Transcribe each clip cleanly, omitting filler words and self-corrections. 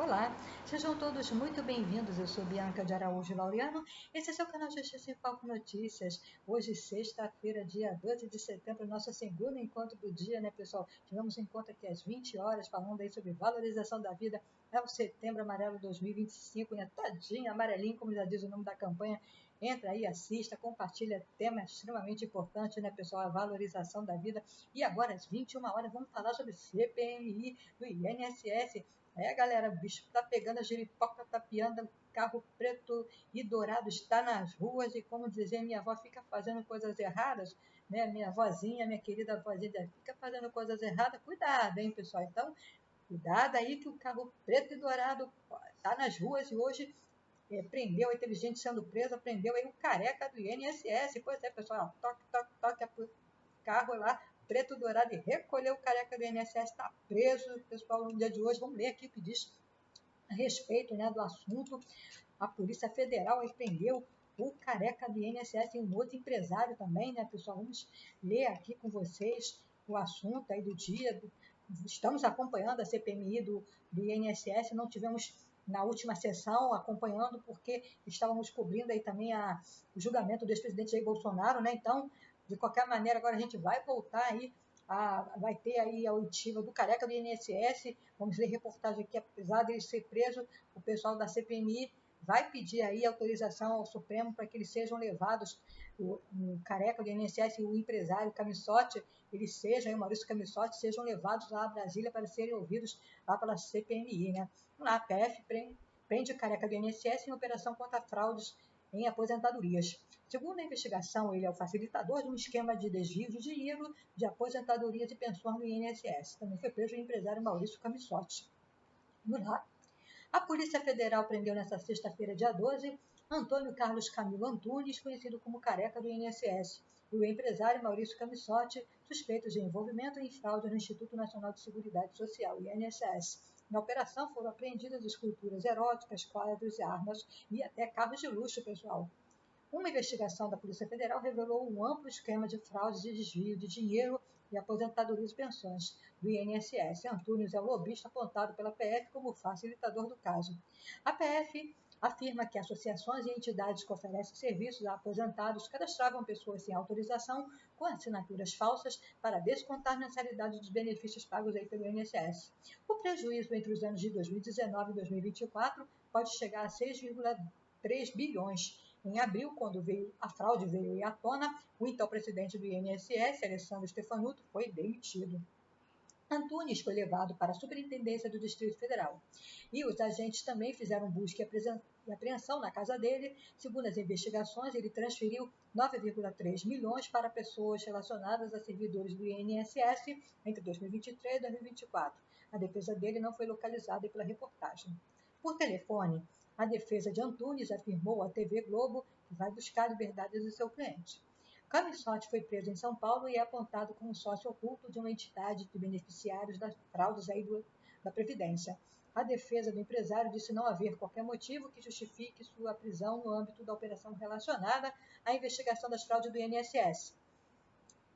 Olá, sejam todos muito bem-vindos. Eu sou Bianca de Araújo Laureano. Esse é seu canal Justiça em Foco Notícias. Hoje, sexta-feira, dia 12 de setembro, nosso segundo encontro do dia, né, pessoal? Tivemos um encontro aqui às 20 horas, falando aí sobre valorização da vida. É o Setembro Amarelo 2025, né? Todinho amarelinho, como já diz o nome da campanha. Entra aí, assista, compartilha, tema extremamente importante, né, pessoal? A valorização da vida. E agora, às 21 horas, vamos falar sobre CPMI do INSS. Galera, o bicho tá pegando, a giripoca tá piando, o carro preto e dourado está nas ruas e, como dizia minha avó, fica fazendo coisas erradas, né? Minha vozinha, minha querida vozinha, fica fazendo coisas erradas, cuidado, hein, pessoal? Então, cuidado aí que o carro preto e dourado está nas ruas e hoje prendeu, aí teve gente sendo presa, prendeu aí o careca do INSS. Pois é, pessoal, toque, toque, toque, carro lá, preto, dourado, e recolheu o careca do INSS, está preso, pessoal, no dia de hoje. Vamos ler aqui o que diz a respeito, né, do assunto. A Polícia Federal aí prendeu o careca do INSS e um outro empresário também, né, pessoal? Vamos ler aqui com vocês o assunto aí do dia. Estamos acompanhando a CPMI do INSS, não tivemos na última sessão acompanhando, porque estávamos cobrindo aí também o julgamento do ex-presidente Jair Bolsonaro, né? Então, de qualquer maneira, agora a gente vai voltar aí, vai ter aí a oitiva do careca do INSS. Vamos ler reportagem aqui, apesar dele ser preso, o pessoal da CPMI vai pedir aí autorização ao Supremo para que eles sejam levados, o careca do INSS e o empresário Camissotti, o Maurício Camissotti, sejam levados lá a Brasília para serem ouvidos lá pela CPMI, né? A PF prende o careca do INSS em operação contra fraudes em aposentadorias. Segundo a investigação, ele é o facilitador de um esquema de desvio de dinheiro de aposentadorias e pensões no INSS. Também foi preso o empresário Maurício Camissotti. A Polícia Federal prendeu nesta sexta-feira, dia 12, Antônio Carlos Camilo Antunes, conhecido como Careca do INSS, e o empresário Maurício Camissotti, suspeitos de envolvimento em fraude no Instituto Nacional de Seguridade Social, INSS. Na operação foram apreendidas esculturas eróticas, quadros, armas e até carros de luxo, pessoal. Uma investigação da Polícia Federal revelou um amplo esquema de fraude de desvio de dinheiro e aposentadorias e pensões do INSS. Antunes é o lobista apontado pela PF como facilitador do caso. A PF afirma que associações e entidades que oferecem serviços a aposentados cadastravam pessoas sem autorização com assinaturas falsas para descontar mensalidade dos benefícios pagos aí pelo INSS. O prejuízo entre os anos de 2019 e 2024 pode chegar a 6,3 bilhões. Em abril, quando a fraude veio à tona, o então presidente do INSS, Alessandro Stefanuto, foi demitido. Antunes foi levado para a Superintendência do Distrito Federal. E os agentes também fizeram busca e apreensão na casa dele. Segundo as investigações, ele transferiu 9,3 milhões para pessoas relacionadas a servidores do INSS entre 2023 e 2024. A defesa dele não foi localizada pela reportagem. Por telefone, a defesa de Antunes afirmou à TV Globo que vai buscar a liberdade do seu cliente. Camissotti foi preso em São Paulo e é apontado como sócio oculto de uma entidade de beneficiários das fraudes da Previdência. A defesa do empresário disse não haver qualquer motivo que justifique sua prisão no âmbito da operação relacionada à investigação das fraudes do INSS.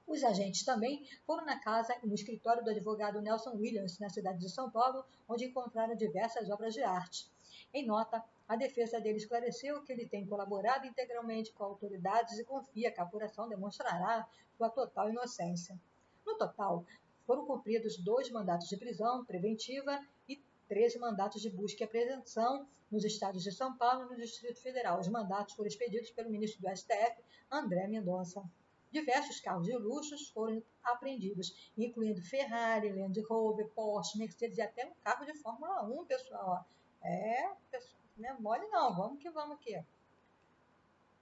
Os agentes também foram na casa e no escritório do advogado Nelson Williams, na cidade de São Paulo, onde encontraram diversas obras de arte. Em nota, a defesa dele esclareceu que ele tem colaborado integralmente com autoridades e confia que a apuração demonstrará sua total inocência. No total, foram cumpridos 2 mandatos de prisão preventiva e 13 mandatos de busca e apreensão nos estados de São Paulo e no Distrito Federal. Os mandatos foram expedidos pelo ministro do STF, André Mendonça. Diversos carros de luxo foram apreendidos, incluindo Ferrari, Land Rover, Porsche, Mercedes e até um carro de Fórmula 1, pessoal. Pessoal, não é mole não, vamos que vamos aqui.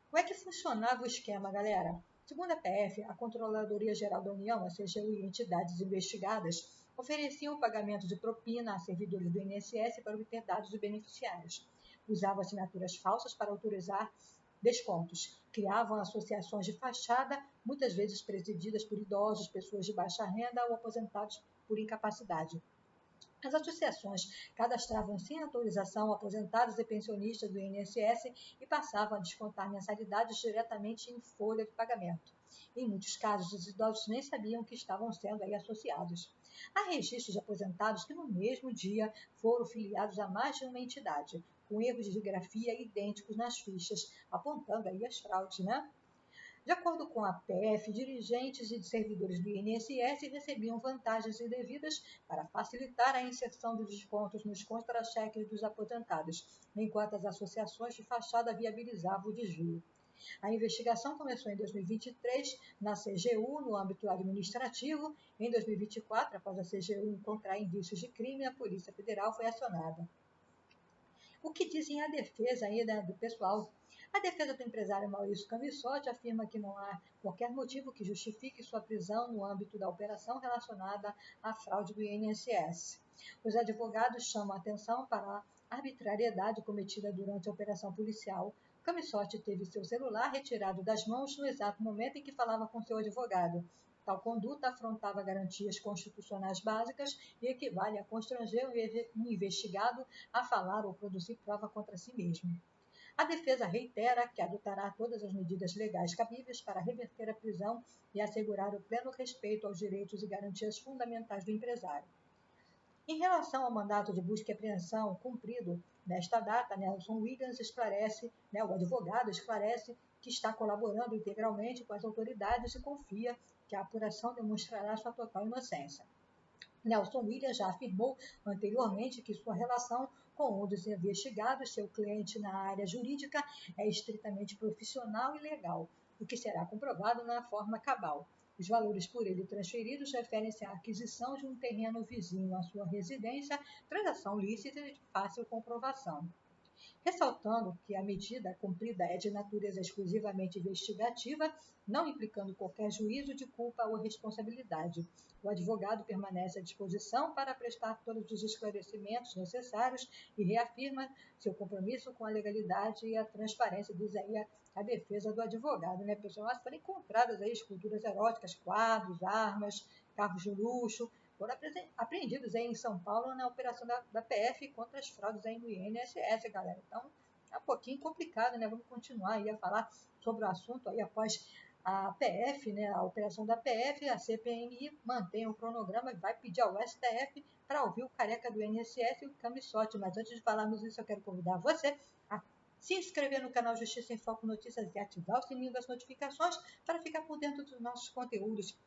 Como é que funcionava o esquema, galera? Segundo a PF, a Controladoria Geral da União, a CGU e entidades investigadas, ofereciam o pagamento de propina a servidores do INSS para obter dados de beneficiários. Usavam assinaturas falsas para autorizar descontos. Criavam associações de fachada, muitas vezes presididas por idosos, pessoas de baixa renda ou aposentados por incapacidade. As associações cadastravam sem autorização aposentados e pensionistas do INSS e passavam a descontar mensalidades diretamente em folha de pagamento. Em muitos casos, os idosos nem sabiam que estavam sendo associados. Há registros de aposentados que no mesmo dia foram filiados a mais de uma entidade, com erros de grafia idênticos nas fichas, apontando aí as fraudes, né? De acordo com a PF, dirigentes e servidores do INSS recebiam vantagens indevidas para facilitar a inserção de descontos nos contra-cheques dos aposentados, enquanto as associações de fachada viabilizavam o desvio. A investigação começou em 2023 na CGU, no âmbito administrativo. Em 2024, após a CGU encontrar indícios de crime, a Polícia Federal foi acionada. O que dizem a defesa ainda do pessoal? A defesa do empresário Maurício Camissotti afirma que não há qualquer motivo que justifique sua prisão no âmbito da operação relacionada à fraude do INSS. Os advogados chamam a atenção para a arbitrariedade cometida durante a operação policial. Camissotti teve seu celular retirado das mãos no exato momento em que falava com seu advogado. Tal conduta afrontava garantias constitucionais básicas e equivale a constranger um investigado a falar ou produzir prova contra si mesmo. A defesa reitera que adotará todas as medidas legais cabíveis para reverter a prisão e assegurar o pleno respeito aos direitos e garantias fundamentais do empresário. Em relação ao mandato de busca e apreensão cumprido nesta data, Nelson Williams esclarece, o advogado esclarece que está colaborando integralmente com as autoridades e confia que a apuração demonstrará sua total inocência. Nelson Williams já afirmou anteriormente que sua relação com um dos investigados, seu cliente na área jurídica, é estritamente profissional e legal, o que será comprovado na forma cabal. Os valores por ele transferidos referem-se à aquisição de um terreno vizinho à sua residência, transação lícita e de fácil comprovação. Ressaltando que a medida cumprida é de natureza exclusivamente investigativa, não implicando qualquer juízo de culpa ou responsabilidade. O advogado permanece à disposição para prestar todos os esclarecimentos necessários e reafirma seu compromisso com a legalidade e a transparência, diz aí a defesa do advogado, né, pessoal? Mas foram encontradas aí esculturas eróticas, quadros, armas, carros de luxo, foram apreendidos aí em São Paulo na operação da PF contra as fraudes aí no INSS, galera. Então, é um pouquinho complicado, né? Vamos continuar aí a falar sobre o assunto aí após a PF, né? A operação da PF, a CPMI mantém o cronograma e vai pedir ao STF para ouvir o careca do INSS e o Camissotti. Mas antes de falarmos isso, eu quero convidar você a se inscrever no canal Justiça em Foco Notícias e ativar o sininho das notificações para ficar por dentro dos nossos conteúdos.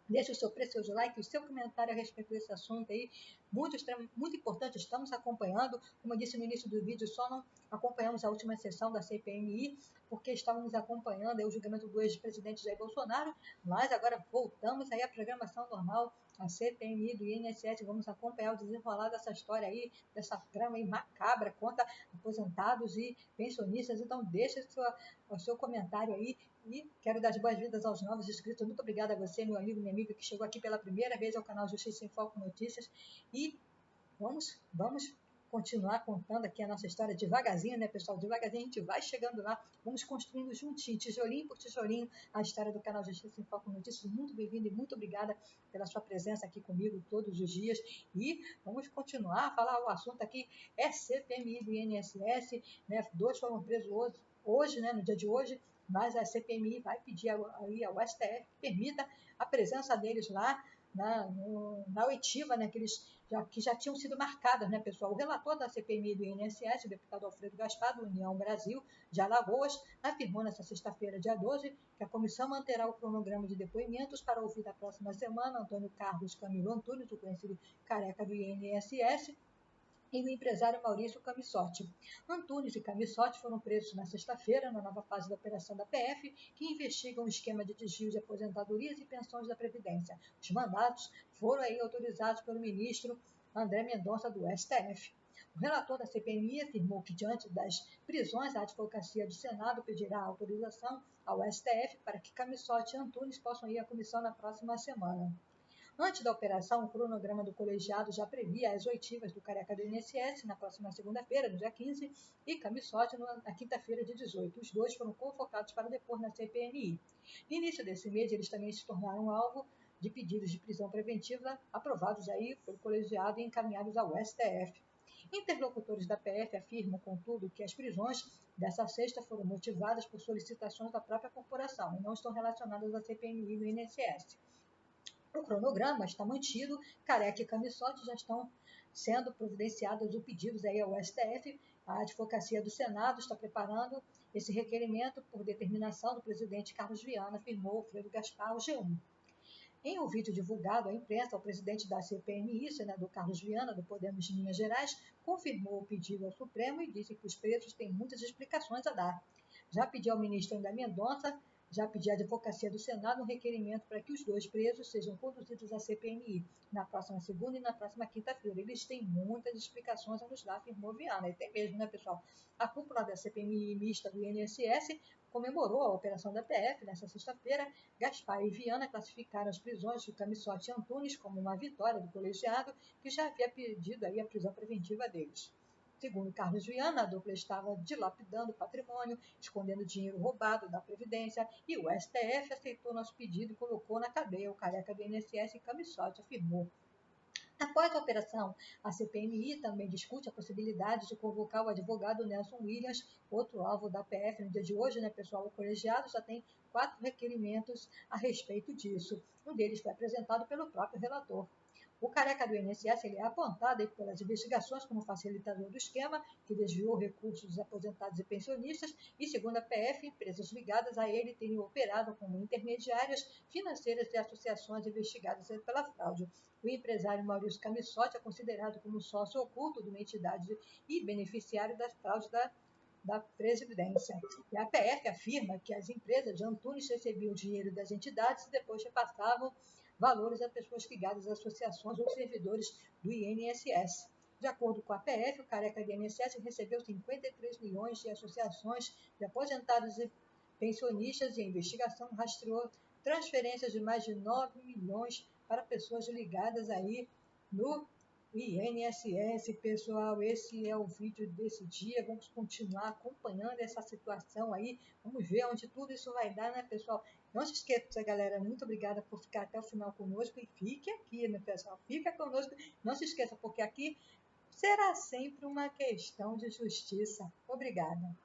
Deixe o seu precioso like, o seu comentário a respeito desse assunto aí, muito importante, estamos acompanhando, como eu disse no início do vídeo, só não acompanhamos a última sessão da CPMI, porque estávamos acompanhando aí o julgamento do ex-presidente Jair Bolsonaro, mas agora voltamos aí à programação normal, a CPMI do INSS, vamos acompanhar o desenrolar dessa história aí, dessa trama aí macabra contra aposentados e pensionistas, então deixe o seu comentário aí, e quero dar as boas-vindas aos novos inscritos. Muito obrigada a você, meu amigo, minha amiga, que chegou aqui pela primeira vez ao canal Justiça em Foco Notícias. E vamos continuar contando aqui a nossa história devagarzinho, né, pessoal? Devagarzinho a gente vai chegando lá, vamos construindo juntinho, tijolinho por tijolinho, a história do canal Justiça em Foco Notícias. Muito bem-vindo e muito obrigada pela sua presença aqui comigo todos os dias. E vamos continuar a falar. O assunto aqui é CPMI do INSS, né? 2 foram presos hoje, né, no dia de hoje, mas a CPMI vai pedir aí ao STF que permita a presença deles lá na oitiva, né, que já tinham sido marcadas, né, pessoal? O relator da CPMI do INSS, o deputado Alfredo Gaspar, do União Brasil, de Alagoas, afirmou nesta sexta-feira, dia 12, que a comissão manterá o cronograma de depoimentos para ouvir da próxima semana Antônio Carlos Camilo Antunes, o conhecido careca do INSS, e o empresário Maurício Camissotti. Antunes e Camissotti foram presos na sexta-feira, na nova fase da operação da PF, que investiga um esquema de desvio de aposentadorias e pensões da Previdência. Os mandatos foram aí autorizados pelo ministro André Mendonça, do STF. O relator da CPMI afirmou que, diante das prisões, a advocacia do Senado pedirá autorização ao STF para que Camissotti e Antunes possam ir à comissão na próxima semana. Antes da operação, o cronograma do colegiado já previa as oitivas do careca do INSS na próxima segunda-feira, no dia 15, e Camissotti na quinta-feira, dia 18. Os dois foram convocados para depor na CPMI. No início desse mês, eles também se tornaram alvo de pedidos de prisão preventiva aprovados aí pelo colegiado e encaminhados ao STF. Interlocutores da PF afirmam, contudo, que as prisões dessa sexta foram motivadas por solicitações da própria corporação e não estão relacionadas à CPMI do INSS. O cronograma está mantido, Careca e Camissotti já estão sendo providenciados os pedidos aí ao STF. A Advocacia do Senado está preparando esse requerimento por determinação do presidente Carlos Viana, afirmou Freire Gaspar ao G1. Em um vídeo divulgado à imprensa, o presidente da CPMI, senador Carlos Viana, do Podemos de Minas Gerais, confirmou o pedido ao Supremo e disse que os presos têm muitas explicações a dar. Já pediu ao ministro André Mendonça, já pediu à Advocacia do Senado um requerimento para que os dois presos sejam conduzidos à CPMI na próxima segunda e na próxima quinta-feira. Eles têm muitas explicações a nos dar, afirmou Viana. E tem mesmo, né, pessoal? A cúpula da CPMI mista do INSS comemorou a operação da PF nesta sexta-feira. Gaspar e Viana classificaram as prisões de Camissotti e Antunes como uma vitória do colegiado, que já havia pedido aí a prisão preventiva deles. Segundo Carlos Viana, a dupla estava dilapidando patrimônio, escondendo dinheiro roubado da Previdência, e o STF aceitou nosso pedido e colocou na cadeia o careca do INSS e Camissotti, afirmou. Após a operação, a CPMI também discute a possibilidade de convocar o advogado Nelson Williams, outro alvo da PF no dia de hoje, né, pessoal? O colegiado já tem 4 requerimentos a respeito disso. Um deles foi apresentado pelo próprio relator. O careca do INSS ele é apontado pelas investigações como facilitador do esquema, que desviou recursos dos aposentados e pensionistas, e, segundo a PF, empresas ligadas a ele teriam operado como intermediárias financeiras de associações investigadas pela fraude. O empresário Maurício Camissotti é considerado como sócio oculto de uma entidade e beneficiário das fraudes da Previdência. E a PF afirma que as empresas de Antunes recebiam dinheiro das entidades e depois repassavam valores a pessoas ligadas a associações ou servidores do INSS. De acordo com a PF, o careca do INSS recebeu 53 milhões de associações de aposentados e pensionistas e a investigação rastreou transferências de mais de 9 milhões para pessoas ligadas aí no INSS. Pessoal, esse é o vídeo desse dia. Vamos continuar acompanhando essa situação aí. Vamos ver onde tudo isso vai dar, né, pessoal? Não se esqueça, galera. Muito obrigada por ficar até o final conosco. E fique aqui, né, pessoal? Fica conosco. Não se esqueça, porque aqui será sempre uma questão de justiça. Obrigada.